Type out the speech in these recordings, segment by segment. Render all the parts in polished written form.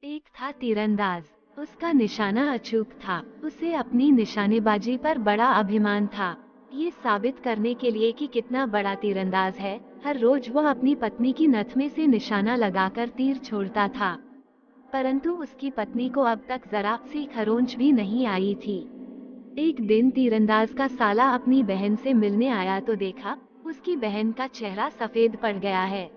एक था तीरंदाज। उसका निशाना अचूक था। उसे अपनी निशानेबाजी पर बड़ा अभिमान था। ये साबित करने के लिए कि कितना बड़ा तीरंदाज है, हर रोज वह अपनी पत्नी की नथ में से निशाना लगाकर तीर छोड़ता था। परंतु उसकी पत्नी को अब तक जरा सी खरोंच भी नहीं आई थी। एक दिन तीरंदाज का साला अपनी बहन से मिलने आया तो देखा, उसकी बहन का चेहरा सफेद पड़ गया है।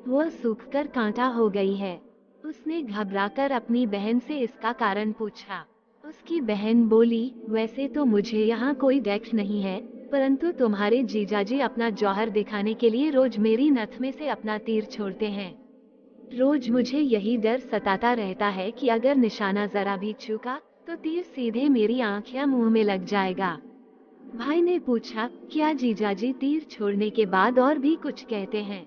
वह सूखकर कांटा हो गई है। उसने घबराकर अपनी बहन से इसका कारण पूछा। उसकी बहन बोली, वैसे तो मुझे यहाँ कोई डैक्ष नहीं है, परंतु तुम्हारे जीजाजी अपना जौहर दिखाने के लिए रोज मेरी नथ में से अपना तीर छोड़ते हैं। रोज मुझे यही डर सताता रहता है कि अगर निशाना जरा भी चूका तो तीर सीधे मेरी आंख या मुंह में लग जाएगा। भाई ने पूछा, क्या जीजाजी तीर छोड़ने के बाद और भी कुछ कहते हैं?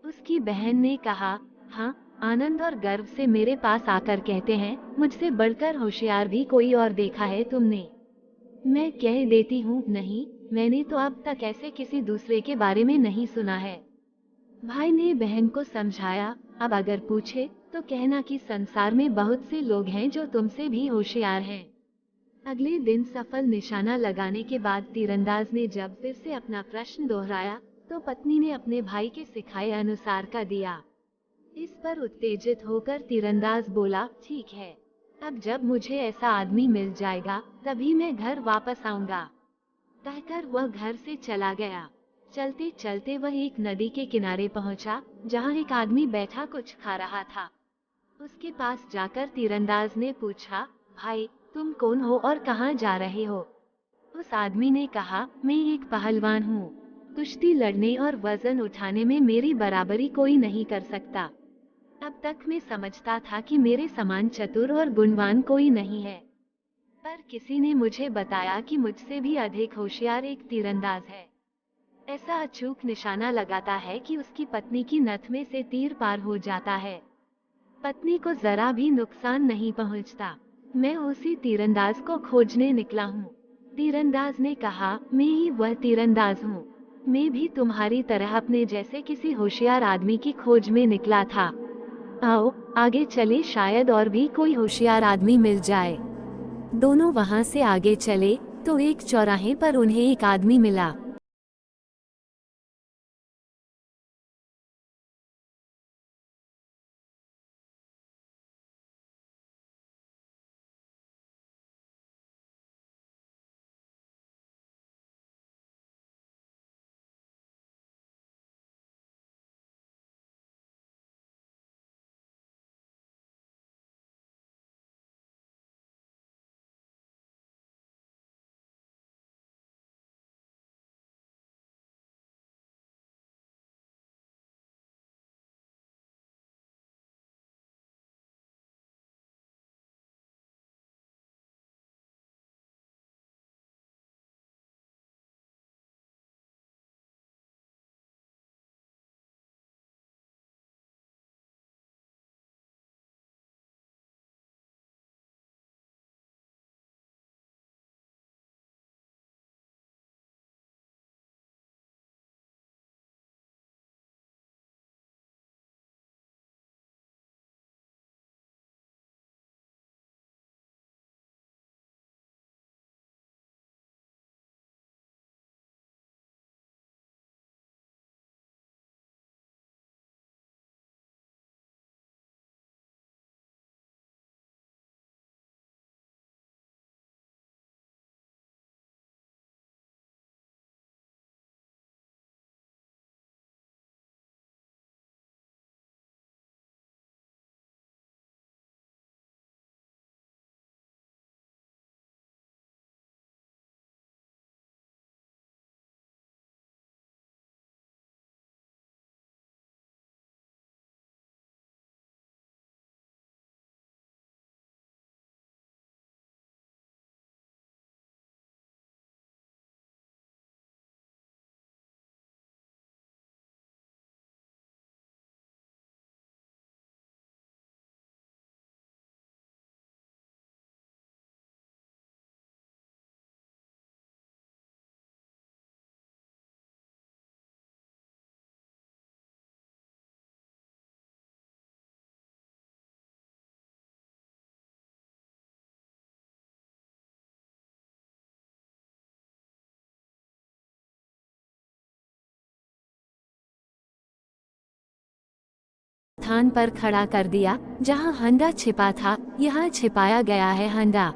उसकी बहन ने कहा, हाँ, आनंद और गर्व से मेरे पास आकर कहते हैं, मुझसे बढ़कर होशियार भी कोई और देखा है तुमने? मैं कह देती हूँ, नहीं, मैंने तो अब तक ऐसे किसी दूसरे के बारे में नहीं सुना है। भाई ने बहन को समझाया, अब अगर पूछे तो कहना कि संसार में बहुत से लोग हैं जो तुमसे भी होशियार हैं। अगले दिन सफल निशाना लगाने के बाद तीरंदाज ने जब फिर से अपना प्रश्न दोहराया, तो पत्नी ने अपने भाई के सिखाए अनुसार का दिया। इस पर उत्तेजित होकर तीरंदाज बोला, ठीक है, अब जब मुझे ऐसा आदमी मिल जाएगा तभी मैं घर वापस आऊंगा। कहकर वह घर से चला गया। चलते चलते वह एक नदी के किनारे पहुंचा, जहां एक आदमी बैठा कुछ खा रहा था। उसके पास जाकर तीरंदाज ने पूछा, भाई, तुम कौन हो और कहाँ जा रहे हो? उस आदमी ने कहा, मैं एक पहलवान हूँ। कुश्ती लड़ने और वजन उठाने में मेरी बराबरी कोई नहीं कर सकता। अब तक मैं समझता था कि मेरे समान चतुर और गुणवान कोई नहीं है, पर किसी ने मुझे बताया कि मुझसे भी अधिक होशियार एक तीरंदाज है। ऐसा अचूक निशाना लगाता है कि उसकी पत्नी की नथ में से तीर पार हो जाता है। पत्नी को जरा भी नुकसान नहीं पहुंचता। मैं उसी तीरंदाज को खोजने निकला हूँ। तीरंदाज ने कहा, मैं ही वह तीरंदाज हूँ। मैं भी तुम्हारी तरह अपने जैसे किसी होशियार आदमी की खोज में निकला था। आओ, आगे चले, शायद और भी कोई होशियार आदमी मिल जाए। दोनों वहां से आगे चले, तो एक चौराहे पर उन्हें एक आदमी मिला। स्थान पर खड़ा कर दिया जहां हंडा छिपा था। यहाँ छिपाया गया है हंडा।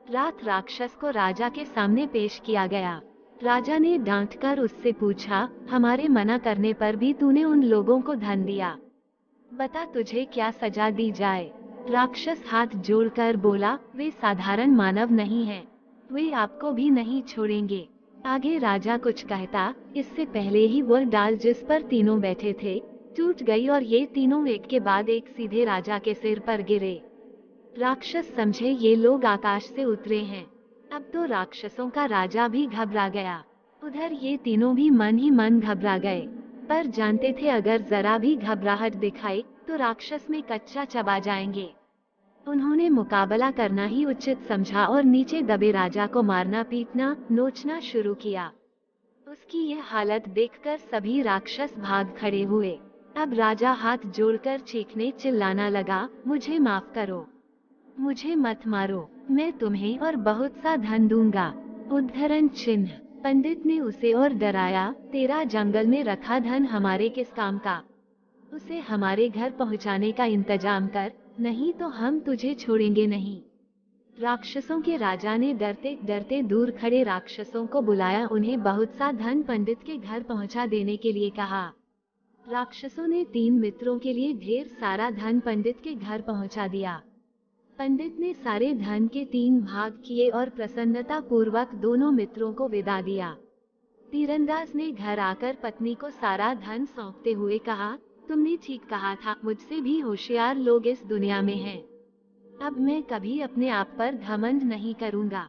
रात राक्षस को राजा के सामने पेश किया गया। राजा ने डांटकर उससे पूछा, हमारे मना करने पर भी तूने उन लोगों को धन दिया, बता तुझे क्या सजा दी जाए। राक्षस हाथ जोड़कर बोला, वे साधारण मानव नहीं हैं, वे आपको भी नहीं छोड़ेंगे। आगे राजा कुछ कहता, इससे पहले ही वह डाल जिस पर तीनों बैठे थे टूट गई और ये तीनों एक के बाद एक सीधे राजा के सिर पर गिरे। राक्षस समझे ये लोग आकाश से उतरे हैं। अब तो राक्षसों का राजा भी घबरा गया। उधर ये तीनों भी मन ही मन घबरा गए, पर जानते थे अगर जरा भी घबराहट दिखाई तो राक्षस में कच्चा चबा जाएंगे। उन्होंने मुकाबला करना ही उचित समझा और नीचे दबे राजा को मारना पीटना नोचना शुरू किया। उसकी यह हालत देखकर सभी राक्षस भाग खड़े हुए। अब राजा हाथ जोड़कर चीखने चिल्लाना लगा, मुझे माफ करो, मुझे मत मारो, मैं तुम्हें और बहुत सा धन दूंगा। उद्धरण चिन्ह। पंडित ने उसे और डराया, तेरा जंगल में रखा धन हमारे किस काम का, उसे हमारे घर पहुंचाने का इंतजाम कर, नहीं तो हम तुझे छोड़ेंगे नहीं। राक्षसों के राजा ने डरते डरते दूर खड़े राक्षसों को बुलाया, उन्हें बहुत सा धन पंडित के घर पहुंचा देने के लिए कहा। राक्षसों ने 3 मित्रों के लिए ढेर सारा धन पंडित के घर पहुंचा दिया। पंडित ने सारे धन के 3 भाग किए और प्रसन्नता पूर्वक दोनों मित्रों को विदा दिया। तीरंदाज ने घर आकर पत्नी को सारा धन सौंपते हुए कहा, तुमने ठीक कहा था, मुझसे भी होशियार लोग इस दुनिया में हैं। अब मैं कभी अपने आप पर घमंड नहीं करूंगा।